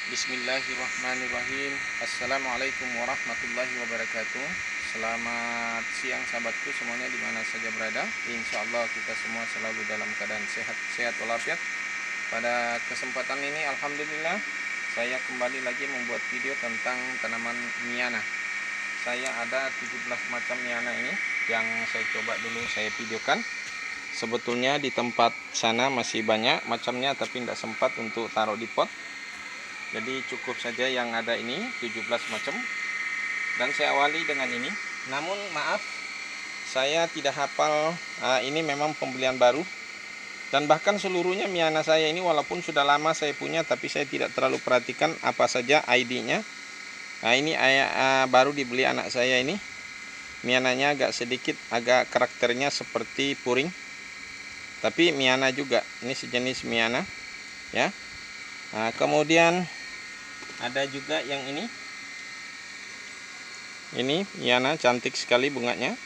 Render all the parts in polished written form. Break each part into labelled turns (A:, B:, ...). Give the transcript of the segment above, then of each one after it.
A: Bismillahirrahmanirrahim. Assalamualaikum warahmatullahi wabarakatuh. Selamat siang sahabatku semuanya di mana saja berada. Insya Allah kita semua selalu dalam keadaan sehat walafiat. Pada kesempatan ini alhamdulillah saya kembali lagi membuat video tentang tanaman miana. Saya ada 17 macam miana ini yang saya coba dulu saya videokan. Sebetulnya di tempat sana masih banyak macamnya tapi tidak sempat untuk taruh di pot. Jadi cukup saja yang ada ini 17 macam. Dan saya awali dengan ini. Namun maaf, saya tidak hafal. Ini memang pembelian baru. Dan bahkan seluruhnya miana saya ini walaupun sudah lama saya punya, tapi saya tidak terlalu perhatikan apa saja ID-nya. Nah ini baru dibeli anak saya ini. Miananya agak karakternya seperti puring. Tapi miana juga. Ini sejenis miana, ya. Nah, kemudian ada juga yang ini miana, cantik sekali bunganya,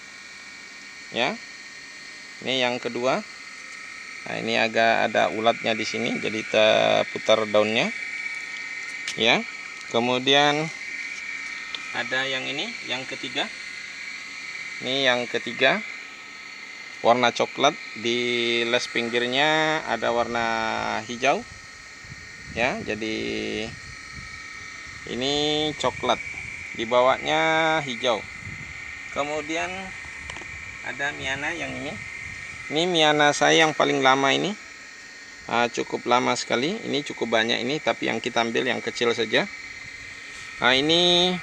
A: ya. Ini yang kedua. Nah, ini agak ada ulatnya di sini, jadi terputar daunnya, ya. Kemudian ada yang ini, yang ketiga. Ini yang ketiga, warna coklat, di les pinggirnya ada warna hijau, ya. Jadi ini coklat, di bawahnya hijau. Kemudian ada miana yang ini. Ini miana saya yang paling lama ini. Cukup lama sekali. Ini cukup banyak ini, tapi yang kita ambil yang kecil saja. Nah, ini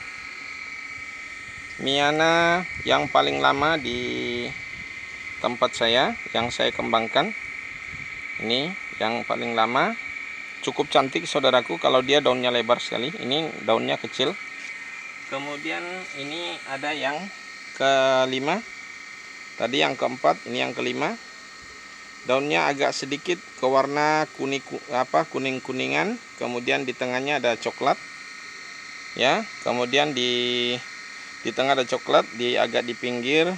A: miana yang paling lama di tempat saya yang saya kembangkan. Ini yang paling lama. Cukup cantik saudaraku, kalau dia daunnya lebar sekali. Ini daunnya kecil. Kemudian ini ada yang kelima. Tadi yang keempat, ini yang kelima. Daunnya agak sedikit ke warna kuning-kuningan. Kemudian di tengahnya ada coklat, ya. Kemudian di tengah ada coklat, agak di pinggir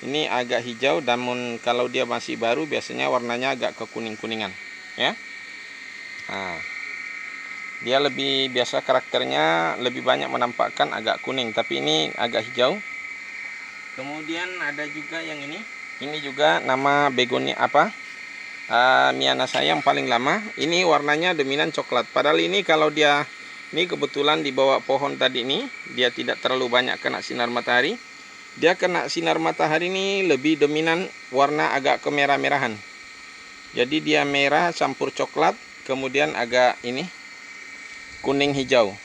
A: ini agak hijau. Namun kalau dia masih baru biasanya warnanya agak ke kuning-kuningan, ya. Nah, dia lebih biasa, karakternya lebih banyak menampakkan agak kuning, tapi ini agak hijau. Kemudian ada juga yang ini. Ini juga nama begonia miana saya yang paling lama. Ini warnanya dominan coklat. Padahal ini kalau dia ini kebetulan di bawah pohon tadi ini, dia tidak terlalu banyak kena sinar matahari. Dia kena sinar matahari ini lebih dominan warna agak kemerah-merahan. Jadi dia merah campur coklat. Kemudian agak ini kuning hijau.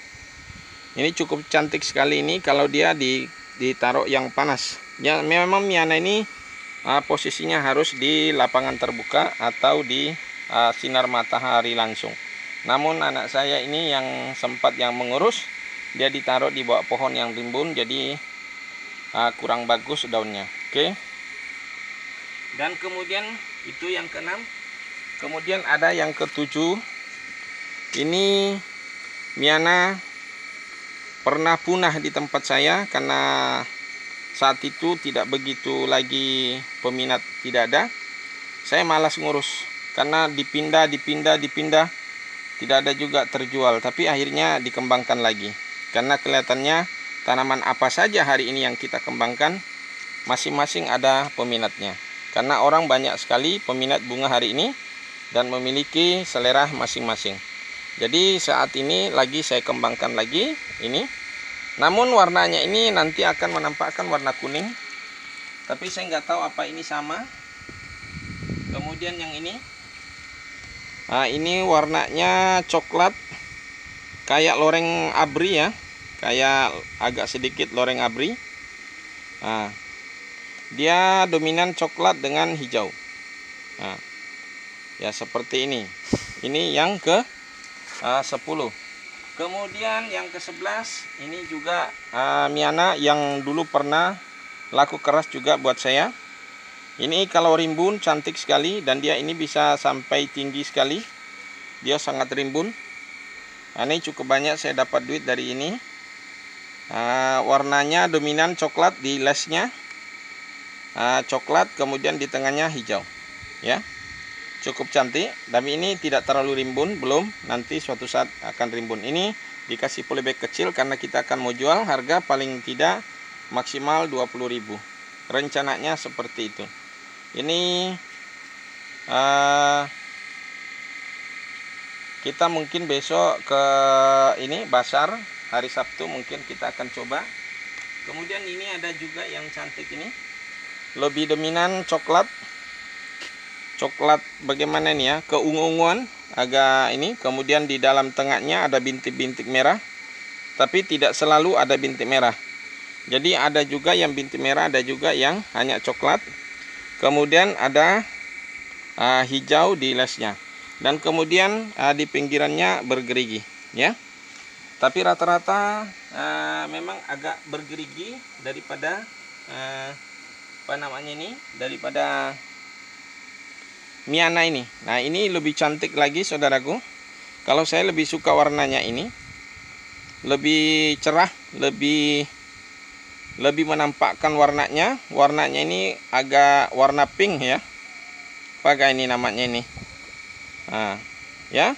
A: Ini cukup cantik sekali ini kalau dia ditaruh yang panas. Ya, memang miana ini posisinya harus di lapangan terbuka atau di sinar matahari langsung. Namun anak saya ini yang sempat yang mengurus, dia ditaruh di bawah pohon yang rimbun, jadi kurang bagus daunnya. Oke. Dan kemudian itu yang keenam. Kemudian ada yang ketujuh. Ini miana pernah punah di tempat saya karena saat itu tidak begitu lagi peminat, tidak ada. Saya malas ngurus karena dipindah, tidak ada juga terjual. Tapi akhirnya dikembangkan lagi karena kelihatannya tanaman apa saja hari ini yang kita kembangkan masing-masing ada peminatnya. Karena orang banyak sekali peminat bunga hari ini dan memiliki selera masing-masing. Jadi saat ini lagi saya kembangkan lagi ini. Namun warnanya ini nanti akan menampakkan warna kuning. Tapi saya nggak tahu apa ini sama. Kemudian yang ini. Ini warnanya coklat. Kayak loreng abri, ya. Kayak agak sedikit loreng abri. Dia dominan coklat dengan hijau. Ya seperti ini. Ini yang ke 10. Kemudian yang ke-11 ini juga miana yang dulu pernah laku keras juga buat saya. Ini kalau rimbun cantik sekali dan dia ini bisa sampai tinggi sekali. Dia sangat rimbun. Ini cukup banyak saya dapat duit dari ini. Warnanya dominan coklat di lesnya. Coklat, kemudian di tengahnya hijau, ya. cukup cantik, tapi ini tidak terlalu rimbun, belum, nanti suatu saat akan rimbun. Ini dikasih polybag kecil karena kita akan mau jual, harga paling tidak maksimal 20.000. Rencananya seperti itu. Ini kita mungkin besok ke ini pasar hari Sabtu mungkin kita akan coba. Kemudian ini ada juga yang cantik ini, lebih dominan coklat bagaimana nih ya, keungu-unguan agak ini. Kemudian di dalam tengahnya ada bintik-bintik merah, tapi tidak selalu ada bintik merah. Jadi ada juga yang bintik merah, ada juga yang hanya coklat. Kemudian ada hijau di lesnya, dan kemudian di pinggirannya bergerigi ya. Tapi rata-rata memang agak bergerigi daripada apa namanya ini, daripada Miana ini. Nah, ini lebih cantik lagi saudaraku. Kalau saya lebih suka warnanya ini, lebih cerah, lebih menampakkan warnanya. Warnanya ini agak warna pink ya. Apa ini namanya ini? Nah, ya.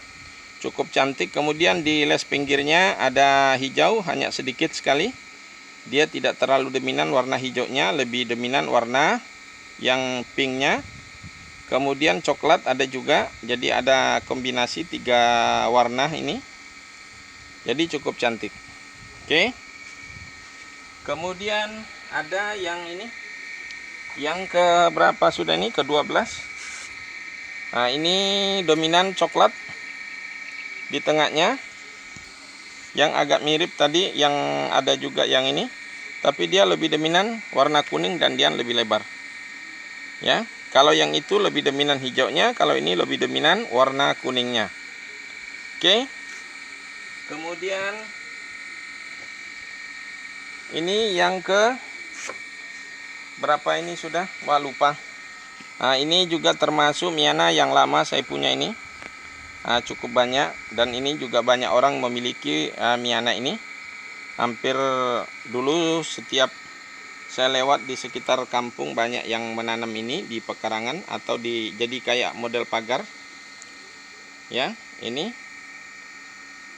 A: Cukup cantik. Kemudian di les pinggirnya ada hijau, hanya sedikit sekali. Dia tidak terlalu dominan warna hijaunya, lebih dominan warna yang pinknya. Kemudian coklat ada juga. Jadi ada kombinasi 3 warna ini. Jadi cukup cantik. Oke. Kemudian ada yang ini. Yang ke berapa sudah ini? Ke-12. Nah, ini dominan coklat. Di tengahnya yang agak mirip tadi yang ada juga yang ini, tapi dia lebih dominan warna kuning dan dia lebih lebar ya. Kalau yang itu lebih dominan hijaunya, kalau ini lebih dominan warna kuningnya. Oke. Kemudian ini yang ke berapa ini sudah, wah lupa. Nah, ini juga termasuk Miana yang lama saya punya ini. Cukup banyak, dan ini juga banyak orang memiliki Miana ini. Hampir dulu setiap saya lewat di sekitar kampung banyak yang menanam ini di pekarangan atau jadi kayak model pagar ya. Ini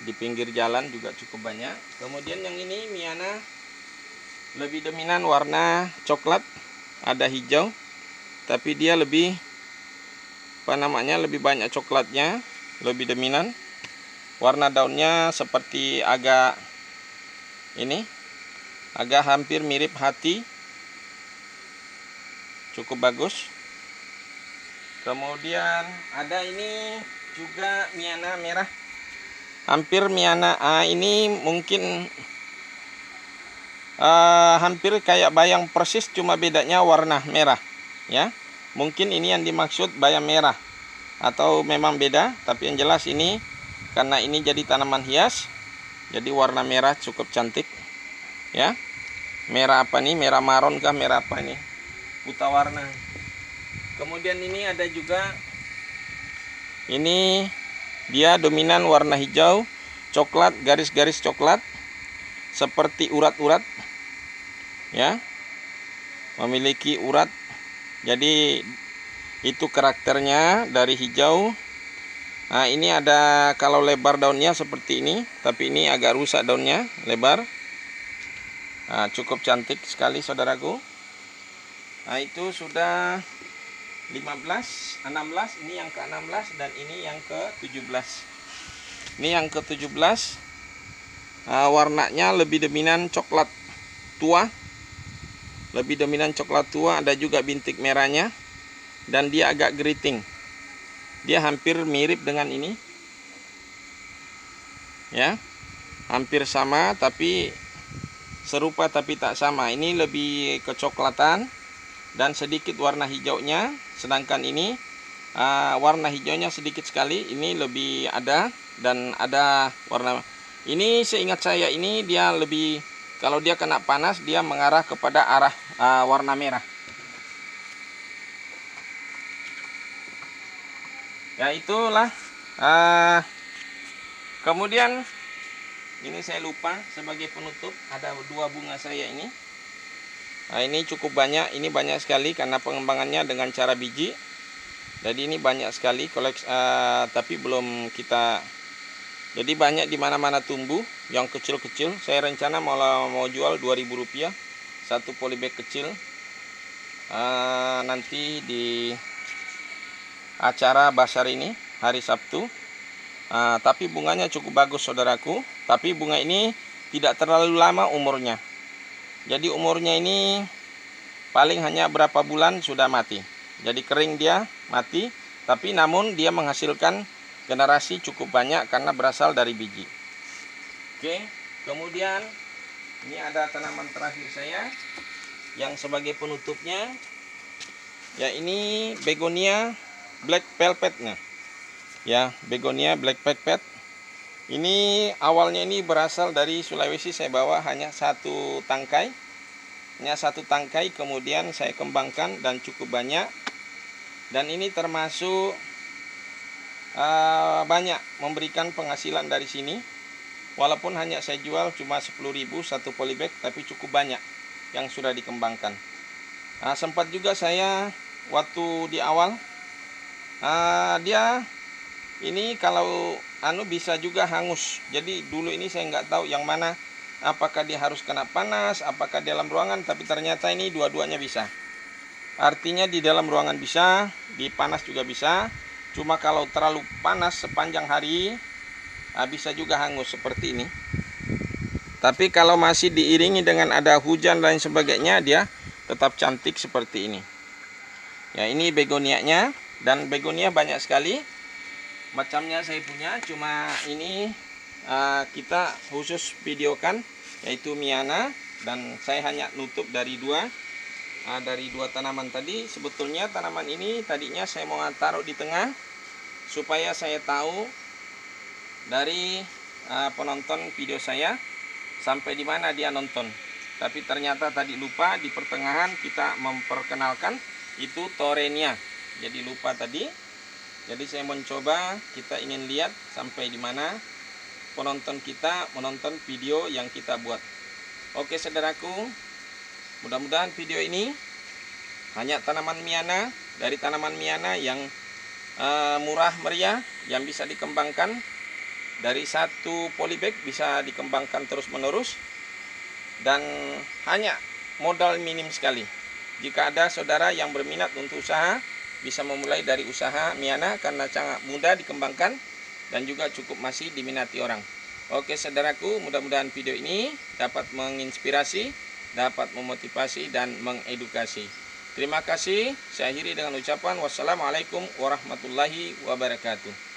A: di pinggir jalan juga cukup banyak. Kemudian yang ini Miana lebih dominan warna coklat, ada hijau, tapi dia lebih apa namanya, lebih banyak coklatnya, lebih dominan. Warna daunnya seperti agak ini, agak hampir mirip hati. Cukup bagus. Kemudian ada ini juga Miana merah. Hampir Miana ini mungkin hampir kayak bayang persis, cuma bedanya warna merah ya. Mungkin ini yang dimaksud bayam merah, atau memang beda, tapi yang jelas ini karena ini jadi tanaman hias, jadi warna merah cukup cantik ya. Merah apa nih? Merah maron kah? Merah apa ini? Buta warna. Kemudian ini ada juga, ini dia dominan warna hijau, coklat, garis-garis coklat seperti urat-urat ya, memiliki urat. Jadi itu karakternya dari hijau. Nah, ini ada, kalau lebar daunnya seperti ini, tapi ini agak rusak daunnya, lebar. Nah, cukup cantik sekali saudaraku. Nah, itu sudah 15, 16, ini yang ke-16 dan ini yang ke-17. Ini yang ke-17. Warnanya lebih dominan coklat tua. Lebih dominan coklat tua, ada juga bintik merahnya, dan dia agak geriting. Dia hampir mirip dengan ini ya, hampir sama tapi serupa tapi tak sama. Ini lebih kecoklatan dan sedikit warna hijaunya, sedangkan ini warna hijaunya sedikit sekali. Ini lebih ada, dan ada warna ini, seingat saya ini dia lebih, kalau dia kena panas dia mengarah kepada arah warna merah ya. Itulah kemudian ini saya lupa sebagai penutup, ada 2 bunga saya ini. Nah, ini cukup banyak, ini banyak sekali karena pengembangannya dengan cara biji. Jadi ini banyak sekali koleksi, tapi belum kita. Jadi banyak di mana-mana tumbuh yang kecil-kecil. Saya rencana mau jual Rp2.000 satu polybag kecil. Nanti di acara basar ini hari Sabtu. Tapi bunganya cukup bagus saudaraku. Tapi bunga ini tidak terlalu lama umurnya. Jadi umurnya ini paling hanya berapa bulan sudah mati. Jadi kering dia mati, tapi namun dia menghasilkan generasi cukup banyak karena berasal dari biji. Oke, kemudian ini ada tanaman terakhir saya yang sebagai penutupnya. Ya, ini begonia black velvetnya. Ya, begonia black velvet. Ini awalnya ini berasal dari Sulawesi, saya bawa hanya satu tangkai. Hanya satu tangkai, kemudian saya kembangkan dan cukup banyak. Dan ini termasuk banyak memberikan penghasilan dari sini. Walaupun hanya saya jual cuma 10.000 satu polybag, tapi cukup banyak yang sudah dikembangkan. Sempat juga saya waktu di awal, dia ini kalau bisa juga hangus. Jadi dulu ini saya nggak tahu yang mana, apakah dia harus kena panas, apakah di dalam ruangan, tapi ternyata ini dua-duanya bisa. Artinya di dalam ruangan bisa, di panas juga bisa. Cuma kalau terlalu panas sepanjang hari, bisa juga hangus seperti ini. Tapi kalau masih diiringi dengan ada hujan dan sebagainya, dia tetap cantik seperti ini. Ya, ini begonianya, dan begonia banyak sekali. Macamnya saya punya, cuma ini kita khusus videokan, yaitu Miana, dan saya hanya nutup dari dua tanaman tadi. Sebetulnya tanaman ini tadinya saya mau taruh di tengah supaya saya tahu dari penonton video saya sampai di mana dia nonton. Tapi ternyata tadi lupa di pertengahan kita memperkenalkan itu Torenia. Jadi lupa tadi. Jadi saya mencoba, kita ingin lihat sampai di mana penonton kita menonton video yang kita buat. Oke saudaraku, mudah-mudahan video ini hanya tanaman Miana, dari tanaman Miana yang murah meriah, yang bisa dikembangkan dari satu polybag, bisa dikembangkan terus menerus, dan hanya modal minim sekali. Jika ada saudara yang berminat untuk usaha, bisa memulai dari usaha Miana karena sangat mudah dikembangkan dan juga cukup masih diminati orang. Oke saudaraku, mudah-mudahan video ini dapat menginspirasi, dapat memotivasi dan mengedukasi. Terima kasih. Saya akhiri dengan ucapan wassalamualaikum warahmatullahi wabarakatuh.